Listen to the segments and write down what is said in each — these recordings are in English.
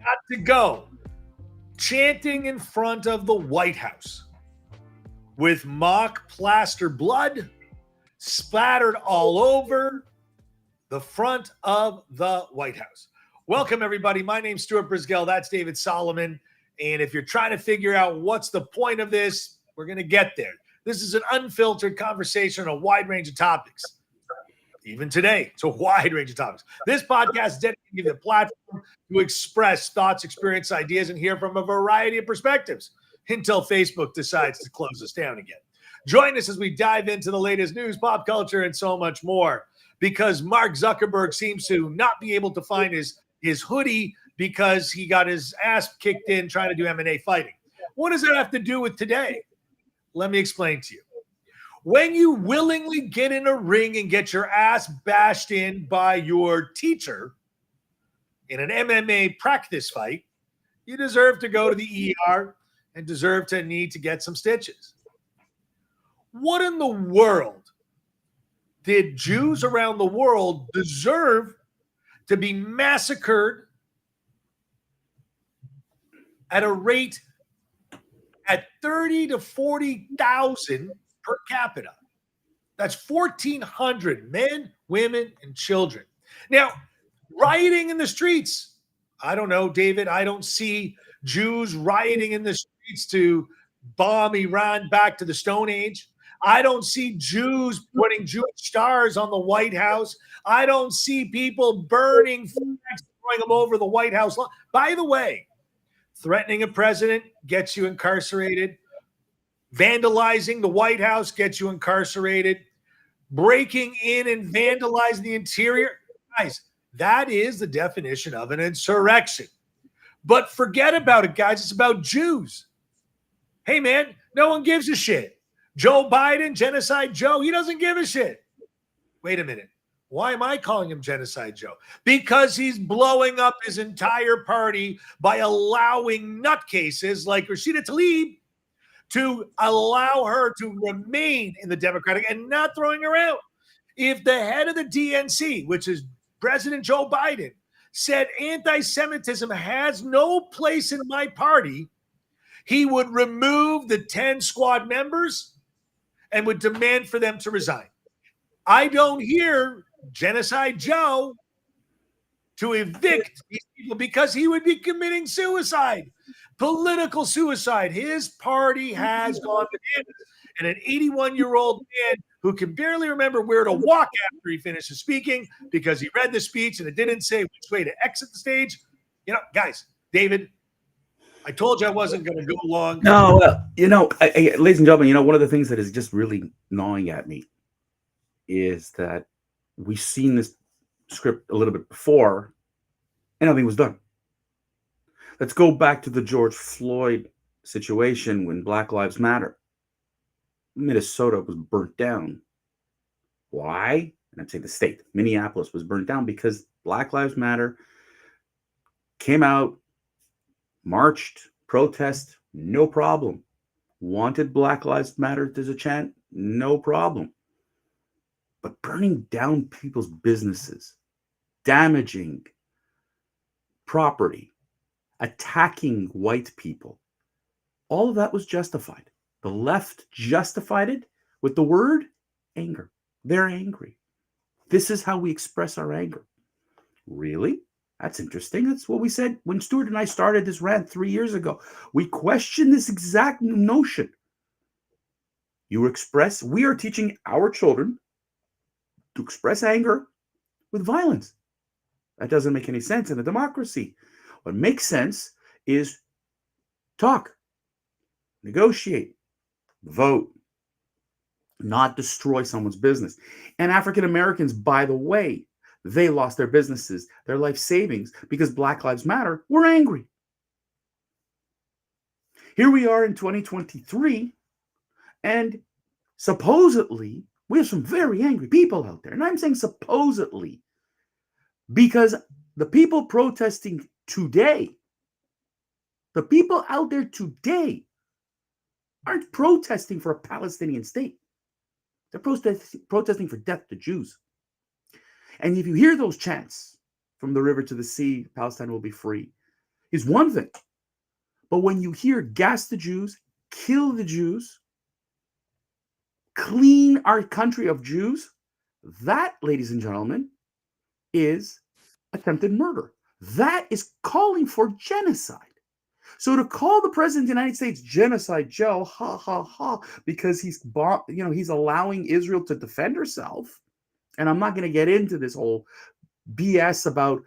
got to go chanting in front of the White House with mock plaster blood splattered all over the front of the White House. Welcome, everybody. My name's Stuart Brisgell. That's David Solomon. And if you're trying to figure out what's the point of this, we're going to get there. This is an unfiltered conversation on a wide range of topics. Even today, it's a wide range of topics. This podcast is dedicated to give you the platform to express thoughts, experience, ideas, and hear from a variety of perspectives until Facebook decides to close us down again. Join us as we dive into the latest news, pop culture, and so much more. Because Mark Zuckerberg seems to not be able to find his hoodie because he got his ass kicked in trying to do MMA fighting. What does that have to do with today? Let me explain to you. When you willingly get in a ring and get your ass bashed in by your teacher in an MMA practice fight, you deserve to go to the ER and deserve to need to get some stitches. What in the world did Jews around the world deserve to be massacred at a rate at 30 to 40,000 per capita? That's 1,400 men, women, and children. Now, rioting in the streets. I don't know, David. I don't see Jews rioting in the streets to bomb Iran back to the Stone Age. I don't see Jews putting Jewish stars on the White House. I don't see people burning flags, throwing them over the White House lawn. By the way, threatening a president gets you incarcerated. Vandalizing the White House gets you incarcerated. Breaking in and vandalizing the interior. Guys, that is the definition of an insurrection. But forget about it, guys. It's about Jews. Hey, man, no one gives a shit. Joe Biden, Genocide Joe, he doesn't give a shit. Wait a minute. Why am I calling him Genocide Joe? Because he's blowing up his entire party by allowing nutcases like Rashida Tlaib to allow her to remain in the Democratic and not throwing her out. If the head of the DNC, which is President Joe Biden, said anti-Semitism has no place in my party, he would remove the 10 squad members and would demand for them to resign. I don't hear Genocide Joe to evict these people because he would be committing suicide, political suicide. His party has gone bananas. And an 81-year-old man who can barely remember where to walk after he finishes speaking because he read the speech and it didn't say which way to exit the stage. You know, guys, David, I told you I wasn't going to go long. No, ladies and gentlemen, one of the things that is just really gnawing at me is that we've seen this script a little bit before and nothing was done. Let's go back to the George Floyd situation when Black Lives Matter. Minnesota was burnt down. Why? And I'm saying the state, Minneapolis was burnt down because Black Lives Matter came out, marched, protest, no problem. Wanted Black Lives Matter as a chant, no problem. But burning down people's businesses, damaging property, attacking white people, all of that was justified. The left justified it with the word anger. They're angry. This is how we express our anger. Really? That's interesting. That's what we said when Stuart and I started this rant 3 years ago. We questioned this exact notion. We are teaching our children to express anger with violence. That doesn't make any sense in a democracy. What makes sense is talk, negotiate, vote, not destroy someone's business. And African Americans, by the way, they lost their businesses, their life savings, because Black Lives Matter were angry. Here we are in 2023, and supposedly, we have some very angry people out there. And I'm saying supposedly, because the people protesting today, the people out there today aren't protesting for a Palestinian state. They're protesting for death to Jews. And if you hear those chants, from the river to the sea, Palestine will be free. is one thing. But when you hear gas the Jews, kill the Jews, clean our country of Jews, that, ladies and gentlemen, is attempted murder. That is calling for genocide. So to call the president of the United States Genocide Joe, ha ha ha, because he's allowing Israel to defend herself, and I'm not going to get into this whole BS about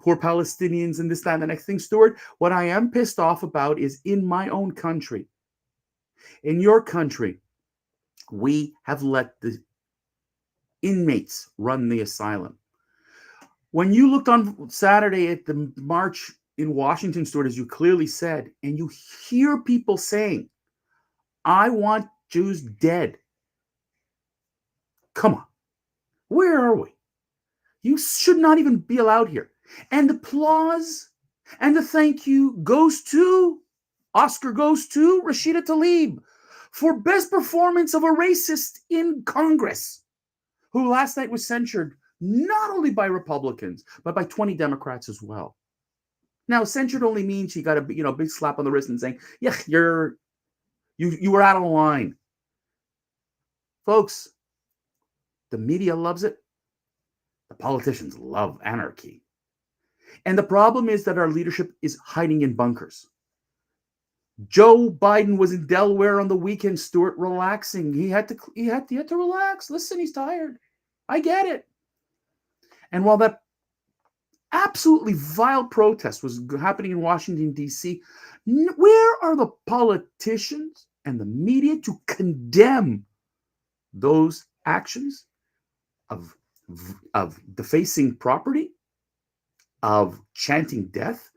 poor Palestinians and this, that, and the next thing, Stuart. What I am pissed off about is in my own country, in your country, we have let the inmates run the asylum. When you looked on Saturday at the march in Washington, Stuart, as you clearly said, and you hear people saying, I want Jews dead. Come on. Where are we? You should not even be allowed here. And the applause and the thank you Oscar goes to Rashida Tlaib for best performance of a racist in Congress, who last night was censured not only by Republicans, but by 20 Democrats as well. Now, censured only means she got a big slap on the wrist and saying, yeah, you were out of line. Folks, the media loves it. The politicians love anarchy. And the problem is that our leadership is hiding in bunkers. Joe Biden was in Delaware on the weekend, Stuart, relaxing. He had to relax. Listen, he's tired. I get it. And while that absolutely vile protest was happening in Washington, D.C., where are the politicians and the media to condemn those actions of defacing property, of chanting death?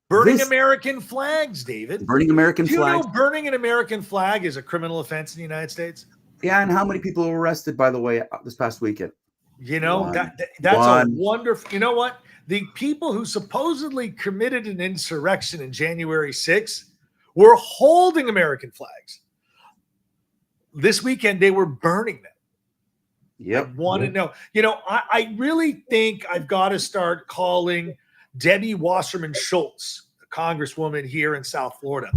Burning American flags, David. Burning American flags. Do you know burning an American flag is a criminal offense in the United States? Yeah, and how many people were arrested, by the way, this past weekend? That's a wonderful. You know what? The people who supposedly committed an insurrection in January 6th were holding American flags. This weekend, they were burning them. Yep. I want to know. I really think I've got to start calling Debbie Wasserman Schultz, the congresswoman here in South Florida.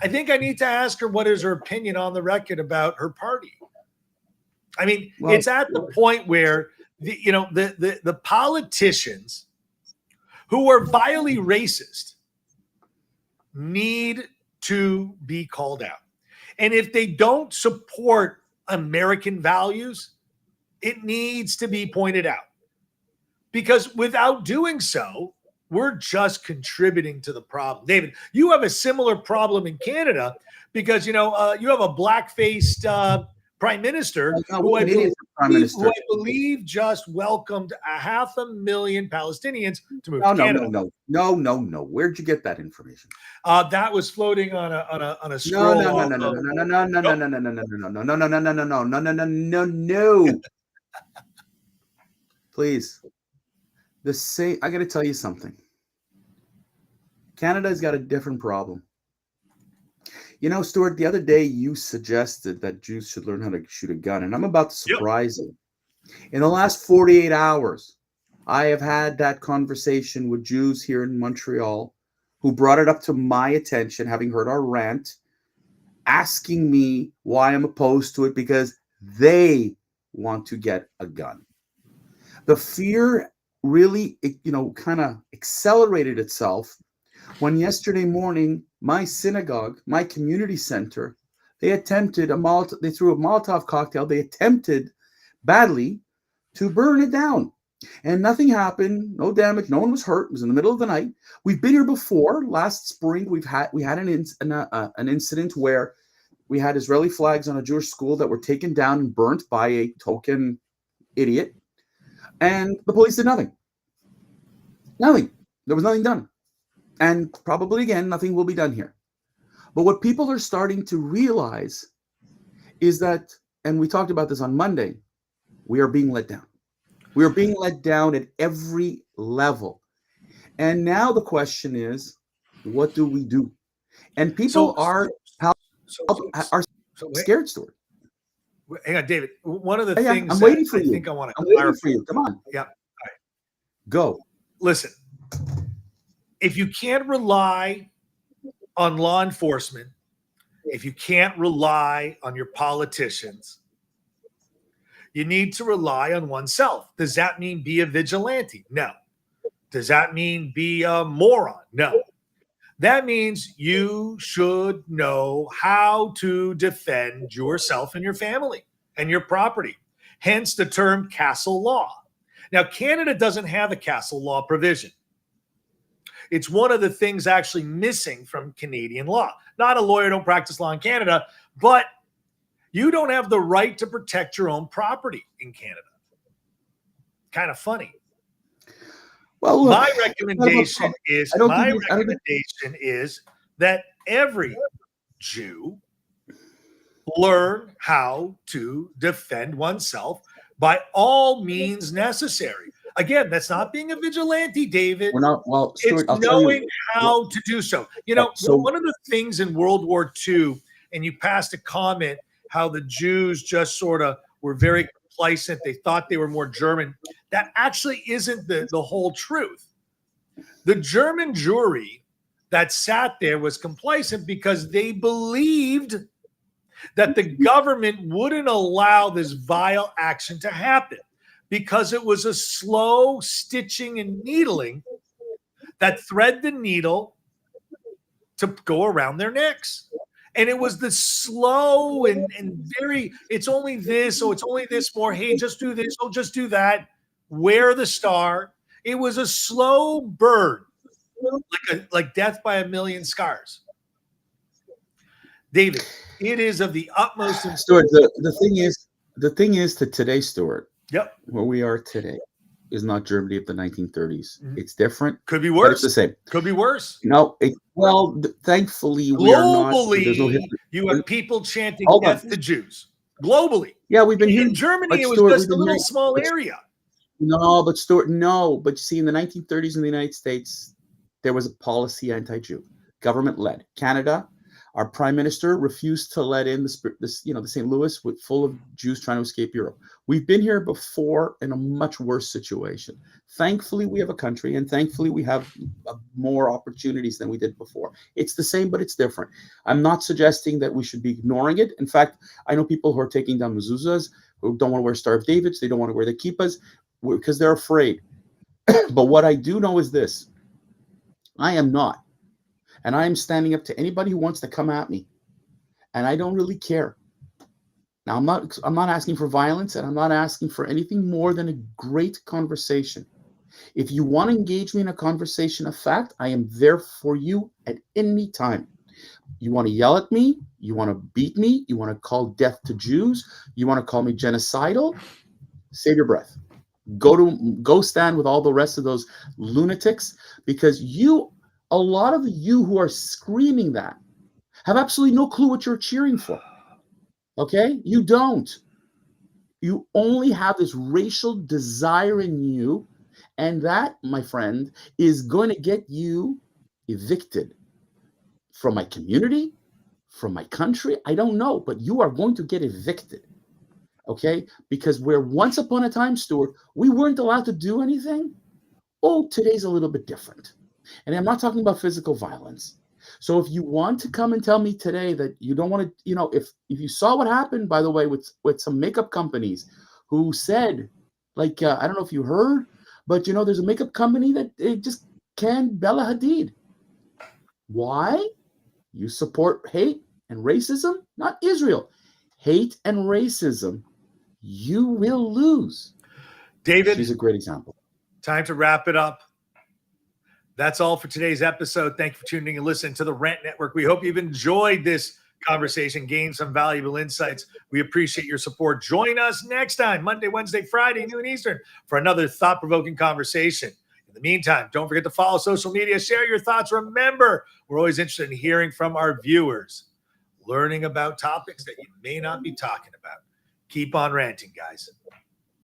I think I need to ask her what is her opinion on the record about her party. I mean, it's at the point where the politicians who are vilely racist need to be called out. And if they don't support American values, it needs to be pointed out. Because without doing so, we're just contributing to the problem. David, you have a similar problem in Canada because, you have a black-faced prime minister who I believe just welcomed 500,000 Palestinians to move to Canada. No. Where'd you get that information? That was floating on a scroll. No. Please. I got to tell you something. Canada's got a different problem. Stuart, the other day you suggested that Jews should learn how to shoot a gun, and I'm about to surprise you. In the last 48 hours, I have had that conversation with Jews here in Montreal who brought it up to my attention, having heard our rant, asking me why I'm opposed to it because they want to get a gun. The fear really, kind of accelerated itself when yesterday morning, my synagogue, my community center, they threw a Molotov cocktail. They attempted badly to burn it down, and nothing happened. No damage. No one was hurt. It was in the middle of the night. We've been here before. Last spring, we had an incident where we had Israeli flags on a Jewish school that were taken down and burnt by a token idiot, and the police did nothing. Nothing. There was nothing done. And probably, again, nothing will be done here. But what people are starting to realize is that, and we talked about this on Monday, we are being let down. We are being let down at every level. And now the question is, what do we do? And people are scared, Stuart. Hang on, David. One of the things I'm waiting for you. I think I want to clarify. I'm waiting for you. Come on. Yeah. All right. Go. Listen, if you can't rely on law enforcement, if you can't rely on your politicians, you need to rely on oneself. Does that mean be a vigilante? No. Does that mean be a moron? No. That means you should know how to defend yourself and your family and your property. Hence the term castle law. Now, Canada doesn't have a castle law provision. It's one of the things actually missing from Canadian law. Not a lawyer, don't practice law in Canada, but you don't have the right to protect your own property in Canada. Kind of funny. Well, look, my recommendation is that every Jew learn how to defend oneself by all means necessary. Again, that's not being a vigilante, David. We're not. Well, Stuart, it's knowing how to do so. You know, one of the things in World War II, and you passed a comment how the Jews just sort of were very complacent. They thought they were more German. That actually isn't the whole truth. The German jury that sat there was complacent because they believed that the government wouldn't allow this vile action to happen because it was a slow stitching and needling that thread the needle to go around their necks. And it was the slow and very, it's only this, oh, it's only this more. Hey, just do this, oh, just do that. Wear the star. It was a slow burn, like death by a million scars. David, it is of the utmost importance. Stuart, the thing is to today, Stuart. Yep. Where we are today is not Germany of the 1930s. Mm-hmm. It's different. Could be worse. It's the same. Could be worse. No. Thankfully, we are not. Globally, you have people chanting death to Jews. Globally. Yeah, we've been in Germany. It was just a little small area. No, but Stuart, no. But you see, in the 1930s in the United States, there was a policy anti-Jew, government-led. Canada, our prime minister refused to let in the St. Louis with full of Jews trying to escape Europe. We've been here before in a much worse situation. Thankfully, we have a country, and thankfully, we have more opportunities than we did before. It's the same, but it's different. I'm not suggesting that we should be ignoring it. In fact, I know people who are taking down mezuzahs, who don't want to wear Star of Davids, they don't want to wear the kippas because they're afraid. But what I do know is this. I am not. And I am standing up to anybody who wants to come at me. And I don't really care. Now, I'm not asking for violence, and I'm not asking for anything more than a great conversation. If you want to engage me in a conversation of fact, I am there for you at any time. You want to yell at me? You want to beat me? You want to call death to Jews? You want to call me genocidal? Save your breath. Go stand with all the rest of those lunatics, because a lot of you who are screaming that have absolutely no clue what you're cheering for. Okay? You don't. You only have this racial desire in you, and that, my friend, is going to get you evicted from my community, from my country. I don't know, but you are going to get evicted. Okay? Because where once upon a time, Stuart, we weren't allowed to do anything. Oh, today's a little bit different. And I'm not talking about physical violence. So if you want to come and tell me today that you don't want to, if you saw what happened, by the way, with some makeup companies who said, I don't know if you heard, but there's a makeup company that it just canned Bella Hadid. Why? You support hate and racism, not Israel. Hate and racism, you will lose. David, she's a great example. Time to wrap it up. That's all for today's episode. Thank you for tuning and listening to the Rant Network. We hope you've enjoyed this conversation, gained some valuable insights. We appreciate your support. Join us next time, Monday, Wednesday, Friday, noon Eastern, for another thought-provoking conversation. In the meantime, don't forget to follow social media, share your thoughts. Remember, we're always interested in hearing from our viewers, learning about topics that you may not be talking about. Keep on ranting, guys.